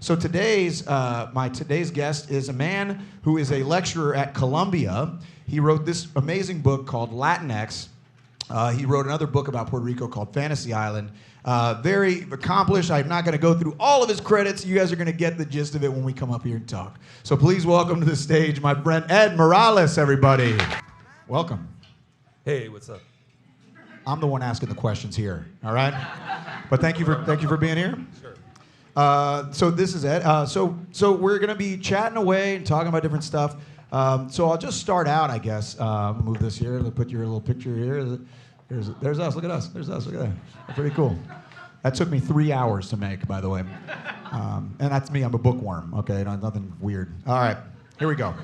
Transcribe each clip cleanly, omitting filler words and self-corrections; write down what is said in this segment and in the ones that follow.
So today's guest is a man who is a lecturer at Columbia. He wrote this amazing book called LatinX. He wrote another book about Puerto Rico called Fantasy Island. Very accomplished. I'm not going to go through all of his credits. You guys are going to get the gist of it when we come up here and talk. So please welcome to the stage my friend Ed Morales, everybody. Welcome. Hey, what's up? I'm the one asking the questions here, all right? But thank you for being here. Sure. So this is Ed. So we're going to be chatting away and talking about different stuff. So I'll just start out, I guess. Move this here. Put your little picture here. There's us. Look at us. There's us. Look at that. That's pretty cool. That took me 3 hours to make, by the way. And that's me. I'm a bookworm. Okay, nothing weird. All right, here we go.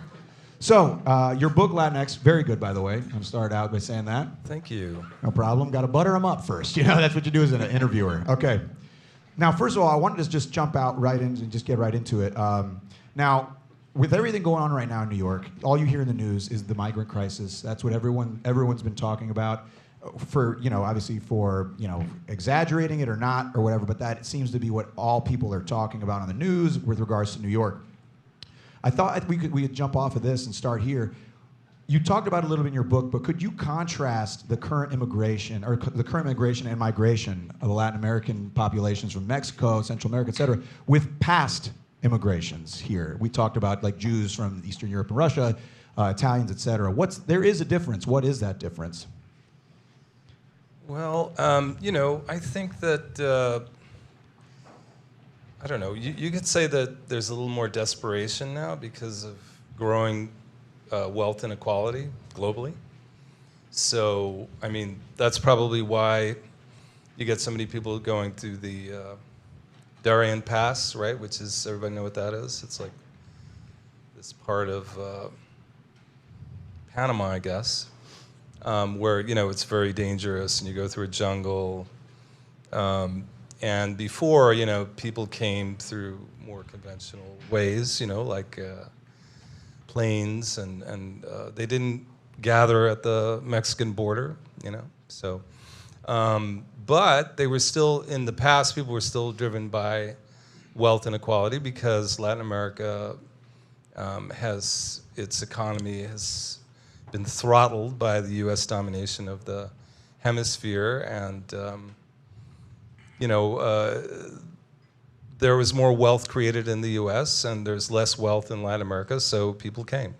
So your book, Latinx, very good, by the way. I'm start out by saying that. Thank you. No problem. Got to butter them up first. You know, that's what you do as an interviewer. Okay. Now, first of all, I wanted to just jump out right in and just get right into it. Now, with everything going on right now in New York, all you hear in the news is the migrant crisis. That's what everyone's been talking about. For, obviously for, exaggerating it or not or whatever, but that seems to be what all people are talking about on the news with regards to New York. I thought we could jump off of this and start here. You talked about it a little bit in your book, but could you contrast the current immigration and migration of the Latin American populations from Mexico, Central America, et cetera, with past immigrations here? We talked about like Jews from Eastern Europe and Russia, Italians, et cetera. There is a difference. What is that difference? Well, I think that, I don't know, you could say that there's a little more desperation now because of growing wealth inequality globally. So, I mean, that's probably why you get so many people going through the Darien Pass, right, which is, everybody know what that is? It's like this part of Panama, I guess. Where it's very dangerous and you go through a jungle. And before, people came through more conventional ways, like planes, and they didn't gather at the Mexican border, So, but they were still, in the past, people were still driven by wealth inequality because Latin America its economy has been throttled by the U.S. domination of the hemisphere, and there was more wealth created in the U.S. and there's less wealth in Latin America, so people came,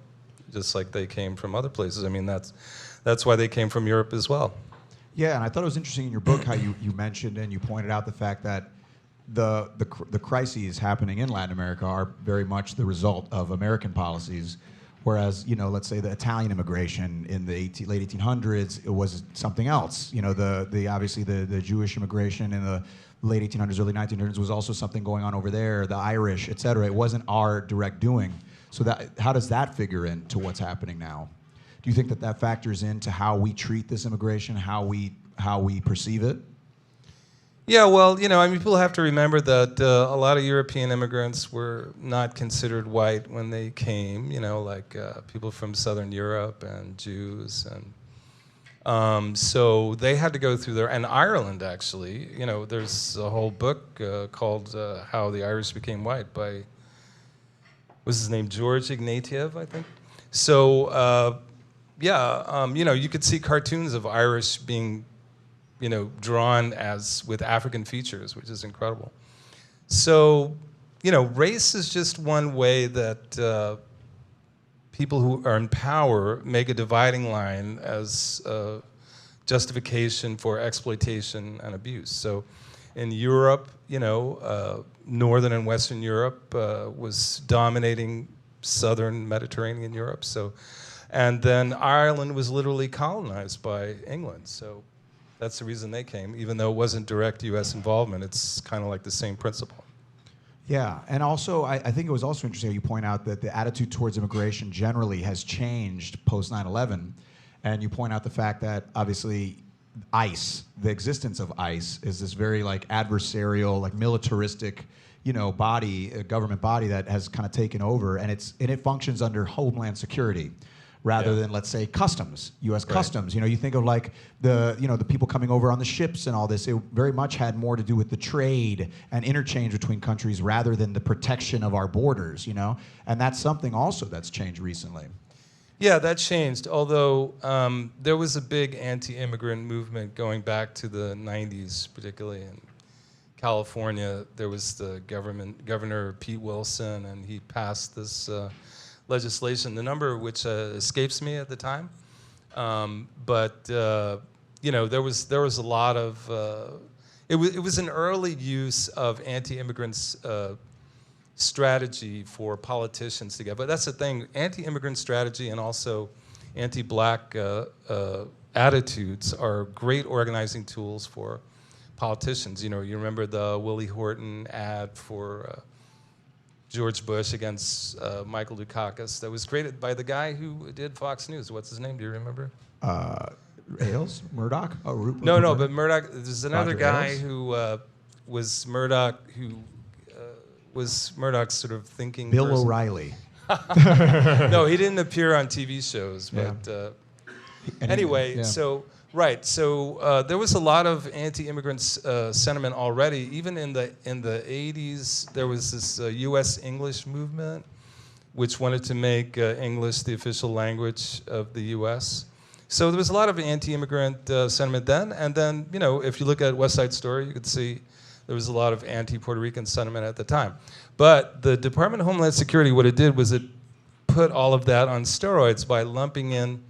just like they came from other places. I mean, that's why they came from Europe as well. Yeah, and I thought it was interesting in your book how you mentioned and you pointed out the fact that the crises happening in Latin America are very much the result of American policies. Whereas, let's say the Italian immigration in the late 1800s, it was something else. Obviously the Jewish immigration in the late 1800s, early 1900s was also something going on over there. The Irish, et cetera. It wasn't our direct doing. So how does that figure into what's happening now? Do you think that factors into how we treat this immigration, how we perceive it? Yeah, well, people have to remember that a lot of European immigrants were not considered white when they came, like people from Southern Europe and Jews. And so they had to go through there. And Ireland, actually, there's a whole book called How the Irish Became White by, what's his name, George Ignatieff, I think. So, you could see cartoons of Irish being drawn with African features, which is incredible. So, race is just one way that people who are in power make a dividing line as a justification for exploitation and abuse. So in Europe, Northern and Western Europe was dominating Southern Mediterranean Europe. So, and then Ireland was literally colonized by England. So that's the reason they came, even though it wasn't direct U.S. involvement. It's kind of like the same principle. Yeah, and also, I think it was also interesting how you point out that the attitude towards immigration generally has changed post 9/11, and you point out the fact that obviously ICE, the existence of ICE, is this very like adversarial, like militaristic, body, a government body that has kind of taken over, and it functions under Homeland Security, rather than, let's say, customs, U.S. customs. You know, you think of like the people coming over on the ships and all this. It very much had more to do with the trade and interchange between countries rather than the protection of our borders. You know, and that's something also that's changed recently. Yeah, that changed. Although there was a big anti-immigrant movement going back to the '90s, particularly in California. There was the Governor Pete Wilson, and he passed this legislation, the number of which escapes me at the time. But you know, there was a lot of it was an early use of anti-immigrants strategy for politicians to get. But that's the thing, anti-immigrant strategy and also anti-black attitudes are great organizing tools for politicians. You know, you remember the Willie Horton ad for George Bush against Michael Dukakis that was created by the guy who did Fox News. What's his name? Do you remember? Ailes? Murdoch? Oh, Rupert. No, but Murdoch, there's another Roger guy Ailes? who was Murdoch, who was Murdoch's sort of thinking Bill person. O'Reilly. No, he didn't appear on TV shows, but anyway, so there was a lot of anti-immigrant sentiment already. Even in the 80s, there was this U.S. English movement, which wanted to make English the official language of the U.S. So there was a lot of anti-immigrant sentiment then, and then, you know, if you look at West Side Story, you could see there was a lot of anti-Puerto Rican sentiment at the time. But the Department of Homeland Security, what it did was it put all of that on steroids by lumping in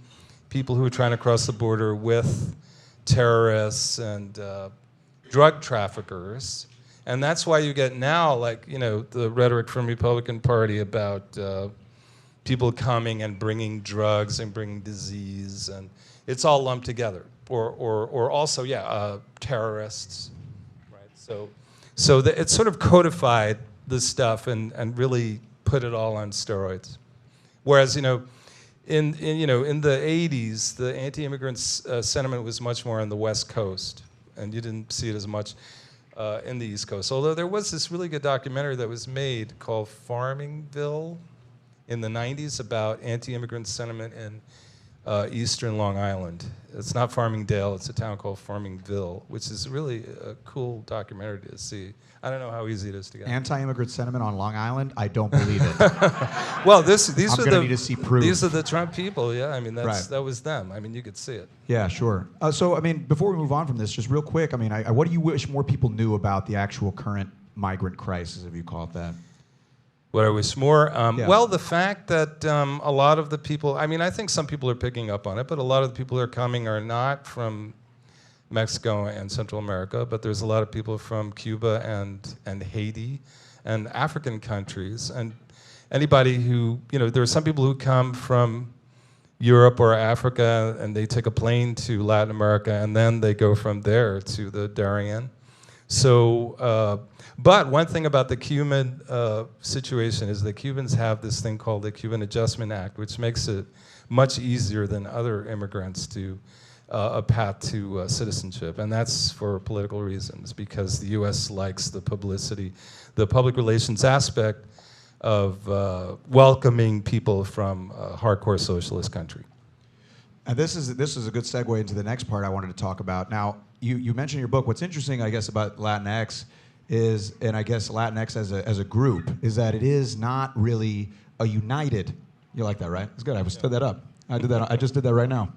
people who were trying to cross the border with terrorists and drug traffickers. And that's why you get now, like, you know, the rhetoric from the Republican Party about people coming and bringing drugs and bringing disease, and it's all lumped together. Or also, terrorists. So it sort of codified this stuff and really put it all on steroids. Whereas, you know, in the 80s, the anti-immigrant sentiment was much more on the West Coast, and you didn't see it as much in the East Coast. Although there was this really good documentary that was made called Farmingville in the 90s about anti-immigrant sentiment in eastern Long Island. It's not Farmingdale, it's a town called Farmingville, which is really a cool documentary to see. I don't know how easy it is to get. Anti-immigrant sentiment on Long Island? I don't believe it. Well, these I'm are gonna need to see proof. These are the Trump people, yeah. I mean, Right. that was them. I mean, you could see it. Yeah, sure. So, I mean, before we move on from this, just real quick, I mean, what do you wish more people knew about the actual current migrant crisis, if you call it that? What I wish more? Yeah. Well, the fact that a lot of the people, I mean, I think some people are picking up on it, but a lot of the people who are coming are not from Mexico and Central America, but there's a lot of people from Cuba and Haiti and African countries. And anybody who, you know, there are some people who come from Europe or Africa and they take a plane to Latin America and then they go from there to the Darien. So, but one thing about the Cuban situation is the Cubans have this thing called the Cuban Adjustment Act, which makes it much easier than other immigrants to a path to citizenship. And that's for political reasons, because the U.S. likes the publicity, the public relations aspect of welcoming people from a hardcore socialist country. And this is a good segue into the next part I wanted to talk about. Now, you mentioned in your book, what's interesting, I guess, about LatinX is, and I guess LatinX as a group, is that it is not really a united. You like that, right? It's good. I stood that up. I did that. I just did that right now.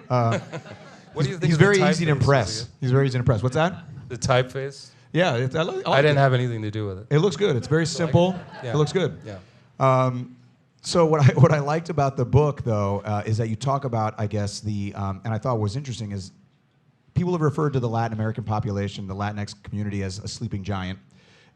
What do you think? He's very easy to impress. He's very easy to impress. What's that? The typeface? Yeah, I didn't have anything to do with it. It looks good. It's very simple. Yeah. It looks good. Yeah. So what I liked about the book, though, is that you talk about, I guess, and I thought was interesting is people have referred to the Latin American population, the Latinx community, as a sleeping giant,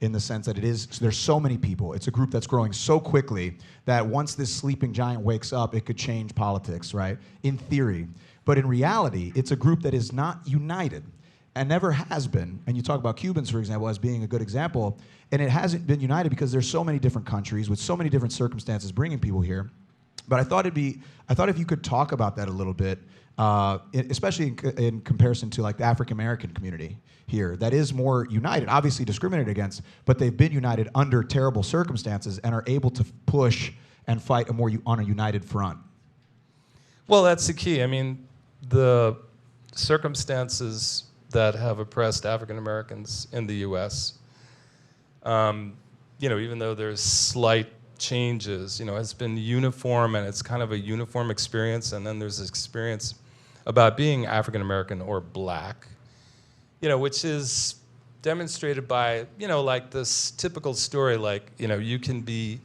in the sense that there's so many people. It's a group that's growing so quickly that once this sleeping giant wakes up, it could change politics, right? In theory. But in reality, it's a group that is not united and never has been. And you talk about Cubans, for example, as being a good example, and it hasn't been united because there's so many different countries with so many different circumstances bringing people here. But I thought if you could talk about that a little bit, especially in comparison to like the African American community here, that is more united, obviously discriminated against, but they've been united under terrible circumstances and are able to push and fight on a united front. Well, that's the key. I mean, the circumstances that have oppressed African Americans in the U.S., even though there's slight changes, has been uniform, and it's kind of a uniform experience. And then there's this experience about being African American or black, which is demonstrated by, like this typical story, like, you can be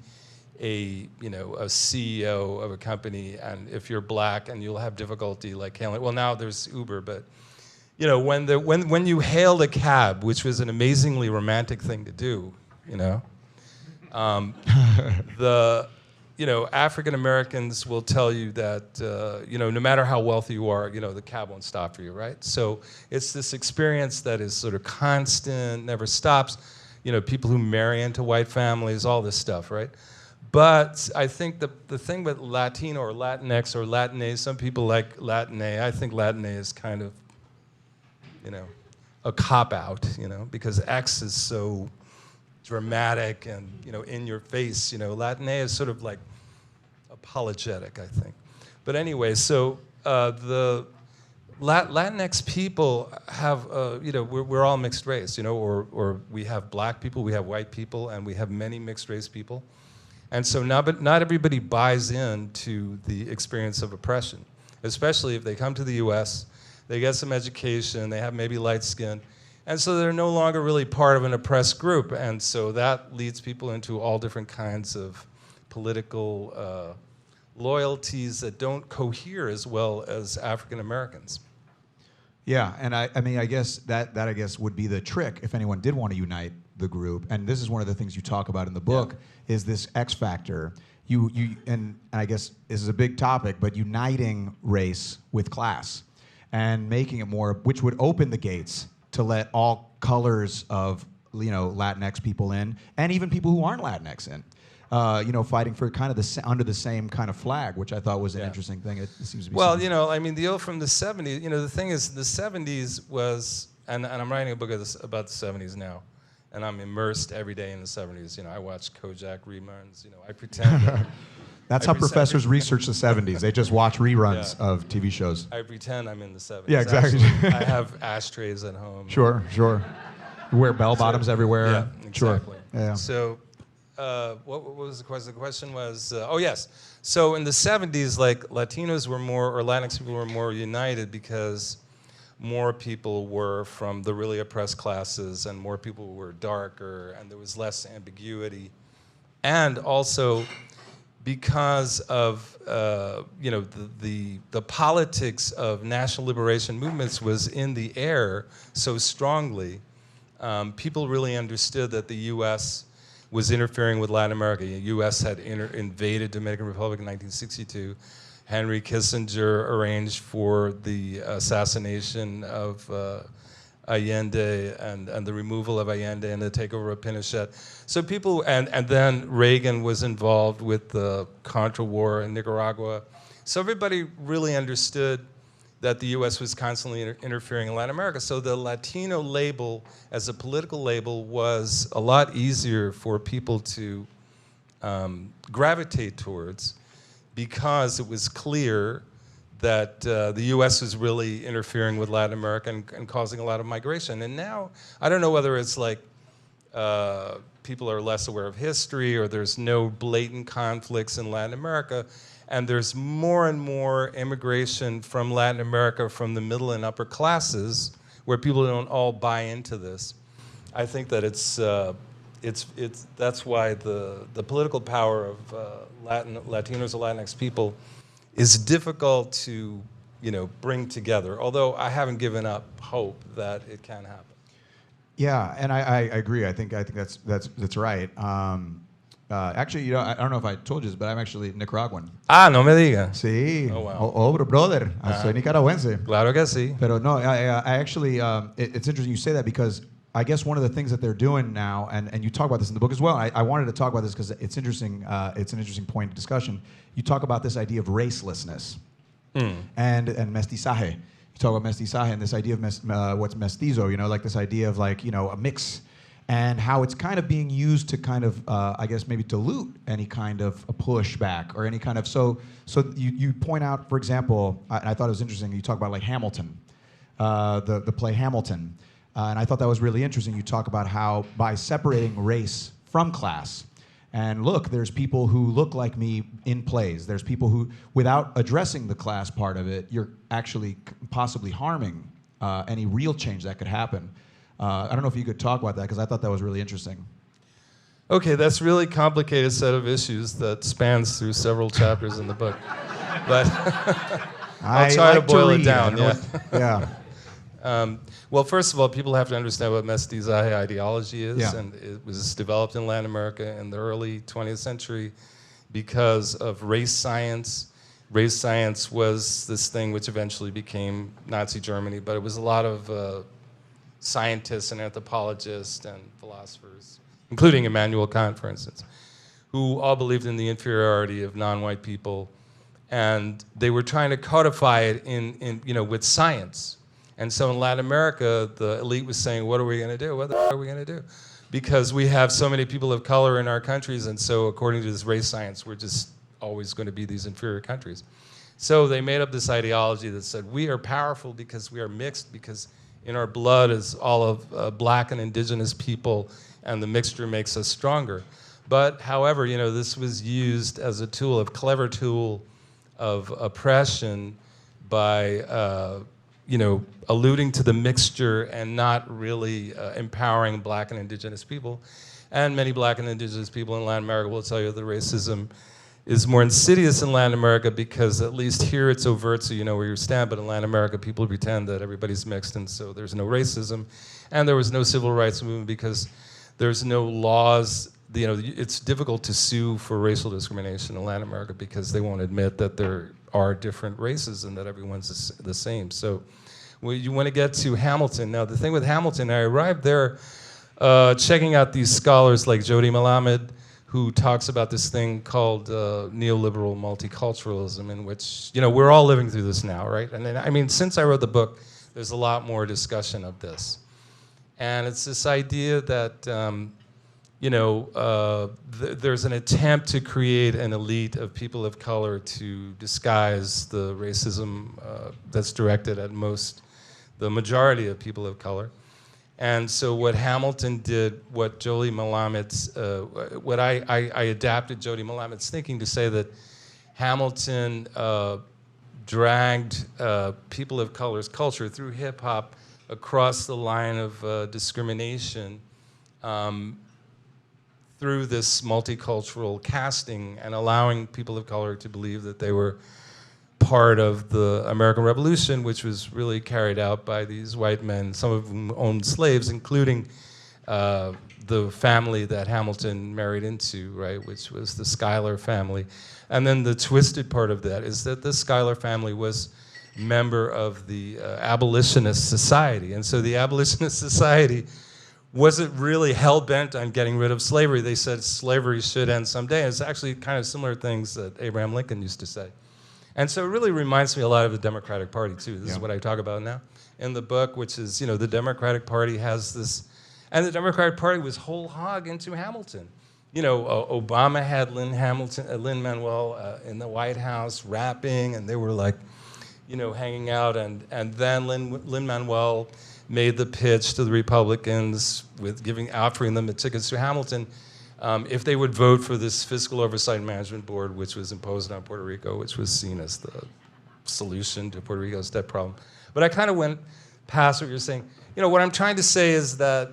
a CEO of a company, and if you're black, and you'll have difficulty like hailing. Well, now there's Uber, but when you hailed a cab, which was an amazingly romantic thing to do, African Americans will tell you that no matter how wealthy you are, the cab won't stop for you, right? So it's this experience that is sort of constant, never stops. People who marry into white families, all this stuff, right? But I think the thing with Latino or Latinx or Latina, some people like Latina. I think Latina is kind of, a cop-out, because X is so dramatic and, in your face. Latina is sort of like apologetic, I think. But anyway, so the Latinx people have, we're all mixed race, or we have black people, we have white people, and we have many mixed race people. And so not everybody buys into the experience of oppression, especially if they come to the US, they get some education, they have maybe light skin, and so they're no longer really part of an oppressed group. And so that leads people into all different kinds of political loyalties that don't cohere as well as African Americans. Yeah, and I guess that I guess would be the trick if anyone did want to unite the group. And this is one of the things you talk about in the book, is this X factor. And I guess this is a big topic, but uniting race with class and making it more, which would open the gates to let all colors of Latinx people in, and even people who aren't Latinx in. Fighting for kind of under the same kind of flag, which I thought was an interesting thing. It seems to be. Well, from the 70s, the thing is, the 70s was, and I'm writing a book about the 70s now, and I'm immersed every day in the 70s. I watch Kojak reruns. I pretend. That's how professors research the 70s. They just watch reruns of TV shows. I pretend I'm in the 70s. Yeah, exactly. Actually, I have ashtrays at home. Sure. You wear bell bottoms everywhere. Yeah, exactly. Sure. Yeah. So. What was the question? The question was, yes. So in the 70s, like, Latinos were more, or Latinx people were more united because more people were from the really oppressed classes, and more people were darker, and there was less ambiguity. And also because of, the politics of national liberation movements was in the air so strongly, people really understood that the U.S. was interfering with Latin America. The U.S. had invaded Dominican Republic in 1962. Henry Kissinger arranged for the assassination of Allende and the removal of Allende and the takeover of Pinochet. So people, and then Reagan was involved with the Contra War in Nicaragua. So everybody really understood that the U.S. was constantly interfering in Latin America. So the Latino label as a political label was a lot easier for people to gravitate towards, because it was clear that the U.S. was really interfering with Latin America and causing a lot of migration. And now, I don't know whether it's like people are less aware of history, or there's no blatant conflicts in Latin America, and there's more and more immigration from Latin America from the middle and upper classes, where people don't all buy into this. I think that that's why the political power of Latinos or Latinx people is difficult to bring together. Although I haven't given up hope that it can happen. Yeah, and I agree. I think that's right. Actually, I don't know if I told you this, but I'm actually Nicaraguan. Ah, no me diga. Sí. Oh, wow. Oh, brother. Soy nicaragüense. Claro que sí. Pero no, I actually, it's interesting you say that, because I guess one of the things that they're doing now, and you talk about this in the book as well, I wanted to talk about this because it's interesting. It's an interesting point of discussion. You talk about this idea of racelessness and mestizaje. You talk about mestizaje and this idea of what's mestizo, like this idea of a mix. and how it's kind of being used to kind of, I guess, maybe dilute any kind of a pushback or any kind of, so you point out, for example, I thought it was interesting, you talk about like Hamilton, the play Hamilton, and I thought that was really interesting. You talk about how by separating race from class, and look, there's people who look like me in plays. There's people who, without addressing the class part of it, you're actually possibly harming any real change that could happen. I don't know if you could talk about that, because I thought that was really interesting. Okay, that's a really complicated set of issues that spans through several chapters in the book. But I'll try to boil it down. Yeah. Well, first of all, people have to understand what mestizaje ideology is, Yeah. and it was developed in Latin America in the early 20th century because of race science. Race science was this thing which eventually became Nazi Germany, but it was a lot of scientists and anthropologists and philosophers, including Immanuel Kant, for instance, who all believed in the inferiority of non-white people, and they were trying to codify it in with science. And so in Latin America, the elite was saying, what are we going to do? What the f are we going to do? Because we have so many people of color in our countries, and so according to this race science, we're just always going to be these inferior countries. So they made up this ideology that said, we are powerful because we are mixed, because in our blood is all of black and indigenous people, and the mixture makes us stronger. But however, this was used as a tool, a clever tool of oppression by alluding to the mixture and not really empowering black and indigenous people. And many black and indigenous people in Latin America will tell you that racism is more insidious in Latin America, because at least here it's overt, so you know where you stand, but in Latin America people pretend that everybody's mixed, and so there's no racism. And there was no civil rights movement because there's no laws. It's difficult to sue for racial discrimination in Latin America because they won't admit that there are different races and that everyone's the same. So you want to get to Hamilton. Now, the thing with Hamilton, I arrived there checking out these scholars like Jody Malamed, who talks about this thing called neoliberal multiculturalism, in which, we're all living through this now, right? And then, I mean, since I wrote the book, there's a lot more discussion of this. And it's this idea that, there's an attempt to create an elite of people of color to disguise the racism that's directed at the majority of people of color. And so what Hamilton did, what Jody Malamed's, I adapted Jody Malamed's thinking to say that Hamilton dragged people of color's culture through hip hop across the line of discrimination through this multicultural casting and allowing people of color to believe that they were part of the American Revolution, which was really carried out by these white men, some of whom owned slaves, including the family that Hamilton married into, right, which was the Schuyler family. And then the twisted part of that is that the Schuyler family was a member of the Abolitionist Society. And so the Abolitionist Society wasn't really hell-bent on getting rid of slavery. They said slavery should end someday. And it's actually kind of similar things that Abraham Lincoln used to say. And so it really reminds me a lot of the Democratic Party, too. This is what I talk about now in the book, which is, the Democratic Party has this, and the Democratic Party was whole hog into Hamilton. Obama had Lin-Manuel in the White House rapping, and they were like, hanging out, and then Lin-Manuel made the pitch to the Republicans with offering them the tickets to Hamilton if they would vote for this Fiscal Oversight and Management Board, which was imposed on Puerto Rico, which was seen as the solution to Puerto Rico's debt problem. But I kind of went past what you're saying. What I'm trying to say is that,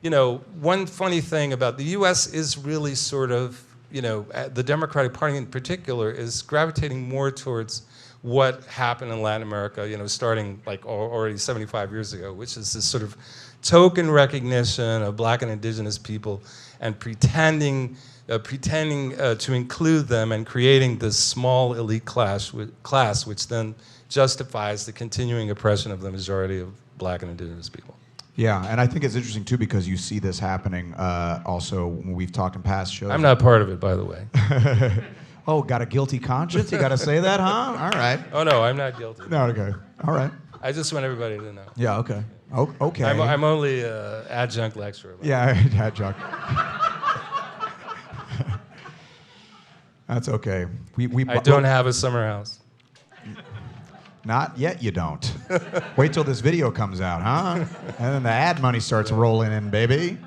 one funny thing about the U.S. is really sort of, the Democratic Party in particular is gravitating more towards what happened in Latin America, starting like already 75 years ago, which is this sort of token recognition of black and indigenous people and pretending to include them and creating this small elite class, which then justifies the continuing oppression of the majority of black and indigenous people. Yeah, and I think it's interesting, too, because you see this happening also when we've talked in past shows. I'm not part of it, by the way. Oh, got a guilty conscience? You got to say that, huh? All right. Oh, no, I'm not guilty. No, okay. All right. I just want everybody to know. Yeah, okay. Oh, okay. I'm only adjunct lecturer. Yeah, adjunct. That's okay. I don't have a summer house. Not yet, you don't. Wait till this video comes out, huh? And then the ad money starts rolling in, baby.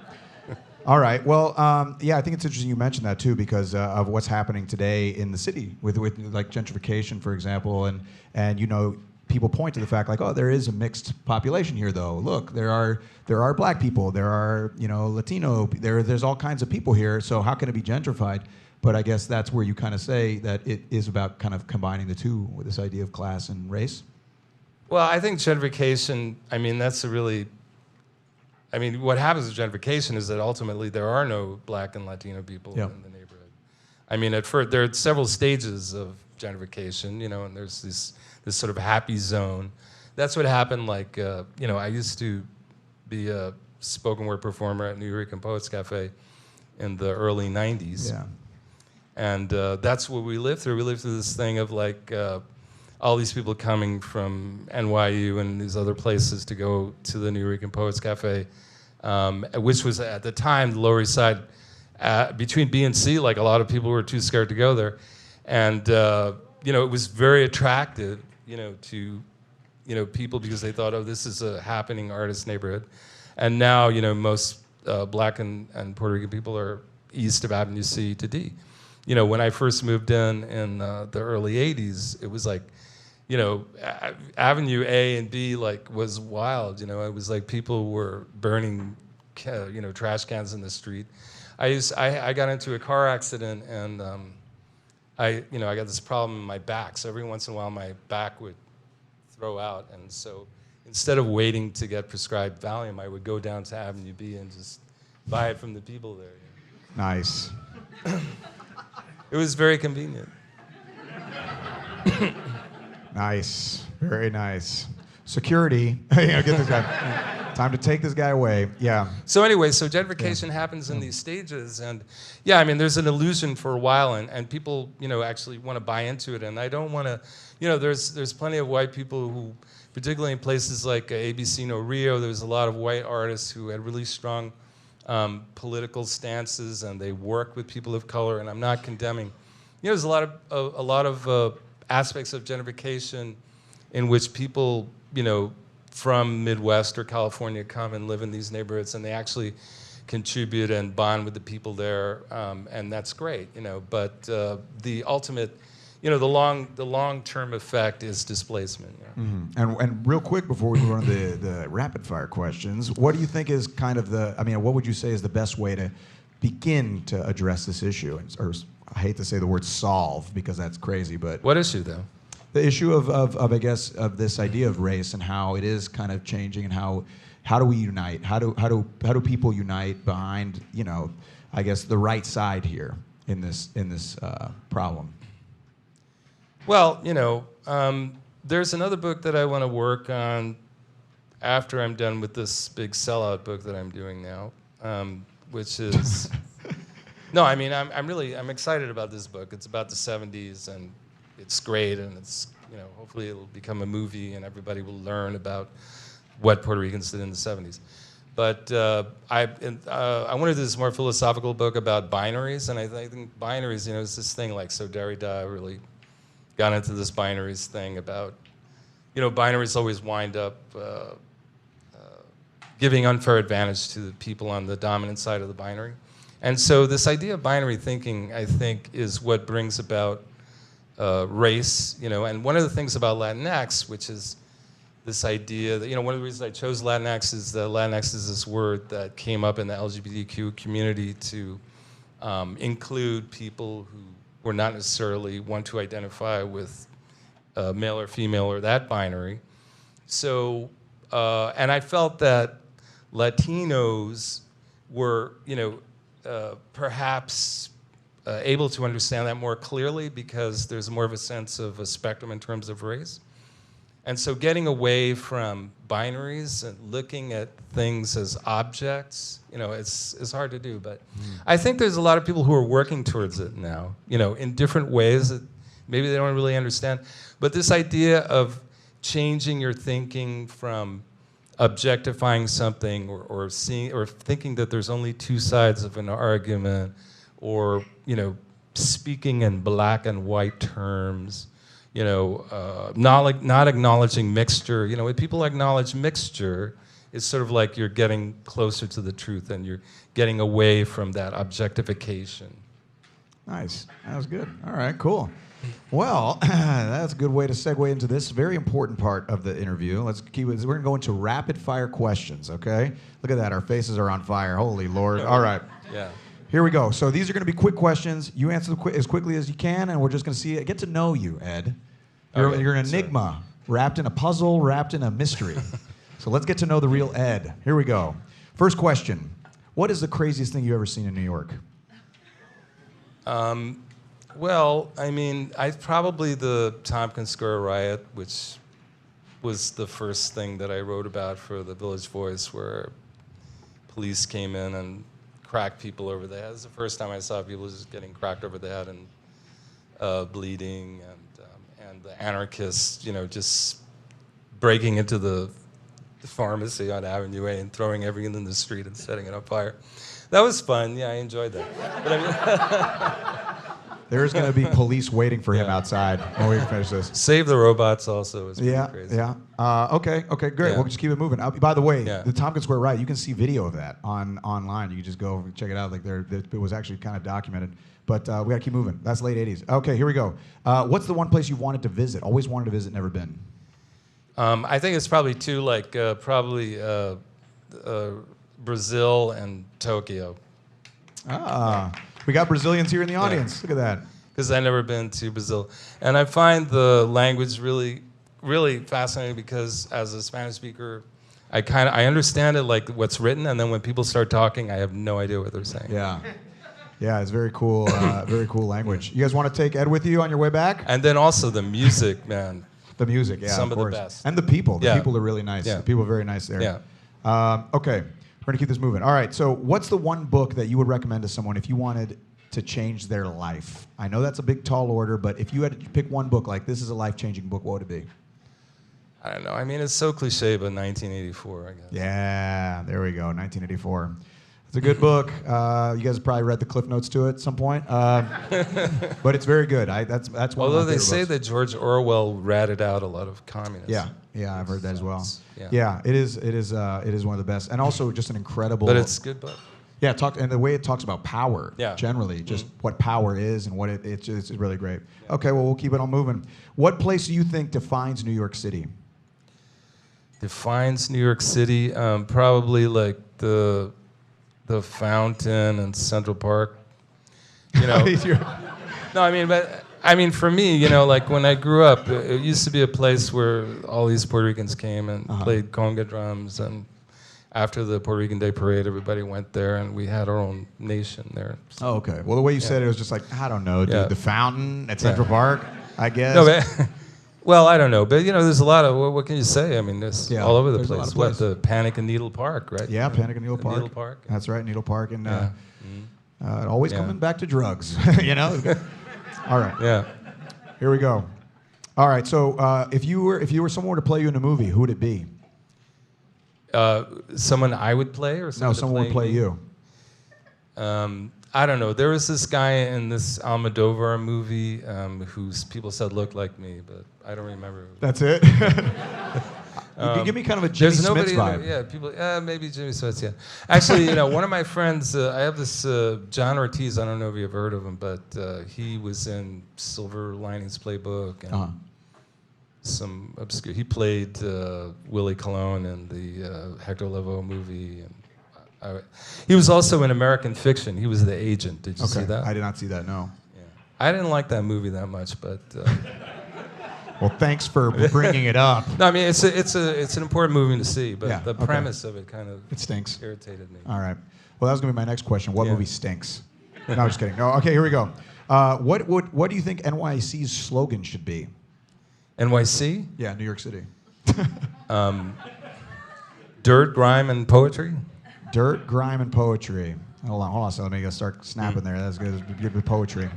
All right. Well, yeah, I think it's interesting you mentioned that too, because of what's happening today in the city with like gentrification, for example, and you know, people point to the fact like, oh, there is a mixed population here, though. Look, there are black people, there are Latino, there's all kinds of people here. So how can it be gentrified? But I guess that's where you kind of say that it is about kind of combining the two with this idea of class and race. Well, I think gentrification, what happens with gentrification is that ultimately there are no black and Latino people in the neighborhood. I mean, at first, there are several stages of gentrification, and there's this sort of happy zone. That's what happened, I used to be a spoken word performer at New York Poets Cafe in the early 90s. Yeah. And that's what we lived through. We lived through this thing of all these people coming from NYU and these other places to go to the New York Poets Cafe, which was at the time the Lower East Side. Between B and C, like a lot of people were too scared to go there. And it was very attractive, to people because they thought, oh, this is a happening artist neighborhood. And now, most black and Puerto Rican people are east of Avenue C to D. When I first moved in the early 80s, it was like, Avenue A and B was wild. It was like people were burning, trash cans in the street. I got into a car accident and I got this problem in my back. So every once in a while my back would throw out, and so instead of waiting to get prescribed Valium, I would go down to Avenue B and just buy it from the people there. Nice. It was very convenient. Nice. Very nice. Security. Get this guy. Time to take this guy away. Yeah. So anyway, gentrification happens in these stages, and there's an illusion for a while, and people, actually want to buy into it, and I don't want to, there's plenty of white people who, particularly in places like ABC No Rio, there's a lot of white artists who had really strong political stances, and they work with people of color, and I'm not condemning. There's a lot of aspects of gentrification in which people, from Midwest or California come and live in these neighborhoods, and they actually contribute and bond with the people there, and that's great, But the ultimate, the long-term effect is displacement. Yeah. Mm-hmm. And real quick before we move on to the rapid-fire questions, what do you think is kind of what would you say is the best way to begin to address this issue? Or I hate to say the word solve because that's crazy, but what issue though? The issue of I guess of this idea of race and how it is kind of changing, and how do we unite? How do people unite behind I guess the right side here in this problem? Well, there's another book that I want to work on after I'm done with this big sellout book that I'm doing now, which is no, I'm excited about this book. It's about the 70s, and it's great, and it's hopefully it'll become a movie, and everybody will learn about what Puerto Ricans did in the 70s. But I want to do this more philosophical book about binaries, and I think binaries, is this thing so Derrida really got into this binaries thing about, binaries always wind up giving unfair advantage to the people on the dominant side of the binary. And so this idea of binary thinking, I think, is what brings about race, and one of the things about LatinX, which is this idea that, one of the reasons I chose LatinX is that Latinx is this word that came up in the LGBTQ community to include people who were not necessarily want to identify with male or female or that binary. So, and I felt that Latinos were, perhaps able to understand that more clearly because there's more of a sense of a spectrum in terms of race. And so getting away from binaries and looking at things as objects, it's hard to do. But I think there's a lot of people who are working towards it now, in different ways that maybe they don't really understand. But this idea of changing your thinking from objectifying something or seeing or thinking that there's only two sides of an argument, or speaking in black and white terms, not acknowledging mixture. When people acknowledge mixture, it's sort of like you're getting closer to the truth and you're getting away from that objectification. Nice. That was good. All right, cool. Well, that's a good way to segue into this very important part of the interview. Let's keep it. We're going to go into rapid fire questions, okay? Look at that. Our faces are on fire. Holy Lord. All right. Yeah. Here we go. So these are going to be quick questions. You answer them as quickly as you can, and we're just going to see it. Get to know you, Ed. You're an enigma, wrapped in a puzzle, wrapped in a mystery. So let's get to know the real Ed. Here we go. First question. What is the craziest thing you've ever seen in New York? Well, probably the Tompkins Square riot, which was the first thing that I wrote about for the Village Voice, where police came in and cracked people over the head. It was the first time I saw people just getting cracked over the head and bleeding, and the anarchists, just breaking into the pharmacy on Avenue A and throwing everything in the street and setting it on fire. That was fun. Yeah, I enjoyed that. But There's going to be police waiting for him outside when we finish this. Save the Robots also is pretty crazy. Yeah. Okay, great. Yeah. We'll just keep it moving. By the way, Yeah. the Tompkins Square riot, you can see video of that online. You can just go and check it out. It was actually kind of documented. But we got to keep moving. That's late 80s. Okay, here we go. What's the one place you've wanted to visit? Always wanted to visit, never been? I think it's probably two, Brazil and Tokyo. We got Brazilians here in the audience. Look at that. Because I've never been to Brazil. And I find the language really, really fascinating because as a Spanish speaker, I understand it like what's written, and then when people start talking, I have no idea what they're saying. Yeah. Yeah, it's very cool language. You guys want to take Ed with you on your way back? And then also the music, man. The music, yeah, Some of of course. the best. And the people. The Yeah. people are really nice. Yeah. The people are very nice there. Yeah. Okay, we're going to keep this moving. All right, so what's the one book that you would recommend to someone if you wanted to change their life? I know that's a big, tall order, but if you had to pick one book, like this is a life-changing book, what would it be? I don't know. It's so cliche, but 1984, I guess. Yeah, there we go, 1984. It's a good book. You guys probably read the Cliff Notes to it at some point, but it's very good. That's one. Although of my they favorite say books. that George Orwell ratted out a lot of communists. Yeah, I've heard that as well. Yeah. Yeah, it is one of the best, and also just an incredible. But it's a good book. Yeah, and the way it talks about power, Yeah. generally, just what power is and what it's really great. Yeah. Okay, well, we'll keep it on moving. What place do you think defines New York City? Defines New York City? Probably like the fountain in Central Park. No, for me, like when I grew up, it used to be a place where all these Puerto Ricans came and played conga drums, and after the Puerto Rican Day Parade, everybody went there, and we had our own nation there. So, oh, okay. Well, the way you said it was just like, I don't know, dude. Yeah. The fountain at Central Park, I guess. No, but, well, I don't know, but there's a lot of what can you say? There's all over the there's a lot place. of What, places. the Panic in Needle Park, right? Yeah, Panic in Needle Park. Needle Park. That's right, Needle Park, and Yeah. always coming back to drugs. All right. Yeah. Here we go. All right. So, if you were someone to play you in a movie, who would it be? Someone I would play, or someone No, someone would play me? you. I don't know. There was this guy in this Almodovar movie whose people said looked like me, but I don't remember. That's it. You give me kind of a Jimmy There's Smith nobody. vibe. Yeah, people. Maybe Jimmy Smith. Yeah. Actually, one of my friends. I have this John Ortiz. I don't know if you've heard of him, but he was in Silver Linings Playbook and some obscure. He played Willie Colon in the Hector Lavoe movie, and he was also in American Fiction. He was the agent. Did you see that? I did not see that. No. Yeah. I didn't like that movie that much, but. Well, thanks for bringing it up. No, it's an important movie to see, but the okay. premise of it kind of stinks. irritated me. All right. Well, that was going to be my next question. What movie stinks? No, I'm just kidding. No. Okay, here we go. What do you think NYC's slogan should be? NYC? Yeah, New York City. Dirt, grime, and poetry? Dirt, grime, and poetry. Hold on. So let me start snapping there. That's good. It's good with poetry.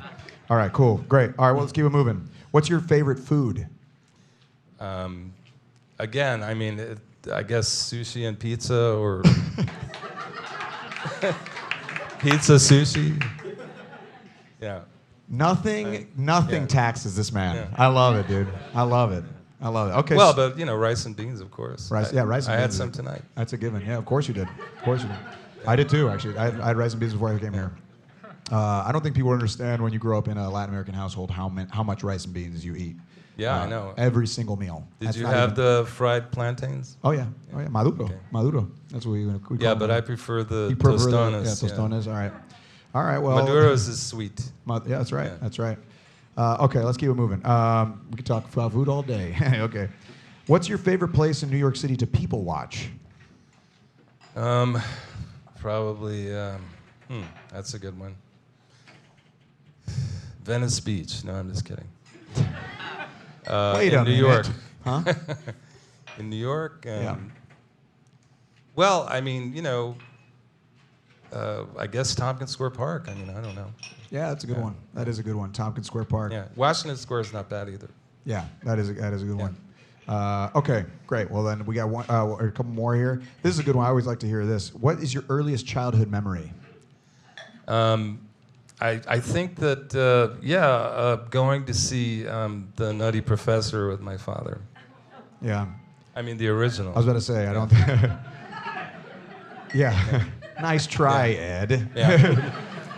All right, cool. Great. All right, well, let's keep it moving. What's your favorite food? Again, I guess sushi and pizza, or pizza, sushi. Yeah. Nothing taxes this man. Yeah. I love it, dude. I love it. Okay. Well, but rice and beans, of course. Rice and beans. I had some tonight. That's a given. Yeah, of course you did. Of course you did. I did too, actually. I had rice and beans before I came here. I don't think people understand when you grow up in a Latin American household how much rice and beans you eat. Yeah, I know. Every single meal. Did you have the fried plantains? Oh yeah. Maduro. Okay. Maduro. That's what we call Yeah, them. but I prefer the You prefer tostones. the tostones. All right. Well. Maduro's is sweet. Yeah, that's right. Yeah. That's right. Okay, let's keep it moving. We could talk about food all day. Okay. What's your favorite place in New York City to people watch? Probably. That's a good one. Venice Beach. No, I'm just kidding. Wait in a New minute. York. Huh? In New York. Yeah. Well, I mean, I guess Tompkins Square Park. I mean, I don't know. Yeah, that's a good one. That is a good one. Tompkins Square Park. Yeah, Washington Square is not bad either. Yeah, that is a good one. Okay, great. Well, then we got one, a couple more here. This is a good one. I always like to hear this. What is your earliest childhood memory? I think that going to see the Nutty Professor with my father. Yeah. I mean the original. I was about to say I don't. Yeah. Nice try, Ed. Yeah.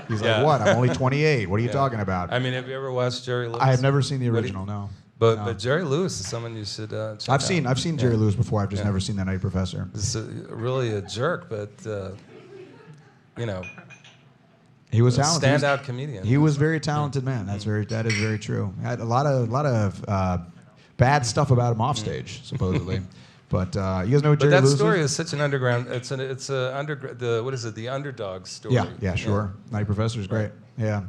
He's Yeah. like, what? I'm only 28. What are you talking about? I mean, have you ever watched Jerry Lewis? I have never seen the original. No. But Jerry Lewis is someone you should check I've out. seen Jerry Lewis before. I've just never seen that Nutty Professor. He's really a jerk, but He was a talented. standout comedian. He was a very talented man. That is very true. Had a lot of bad stuff about him off stage, supposedly. But you guys know what Jerry But that Lewis story is? is such an underground. It's the underdog story. Yeah, sure. Nutty Professor is great. Yeah.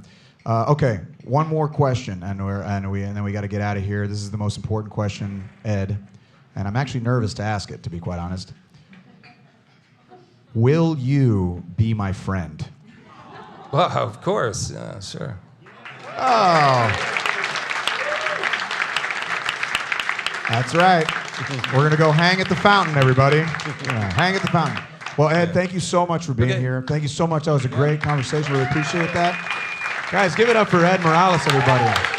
Okay, one more question, and then we got to get out of here. This is the most important question, Ed, and I'm actually nervous to ask it, to be quite honest. Will you be my friend? Well, of course. Yeah, sure. Oh. That's right. We're going to go hang at the fountain, everybody. Yeah, hang at the fountain. Well, Ed, thank you so much for being here. Thank you so much. That was a great conversation. Really appreciate that. Guys, give it up for Ed Morales, everybody.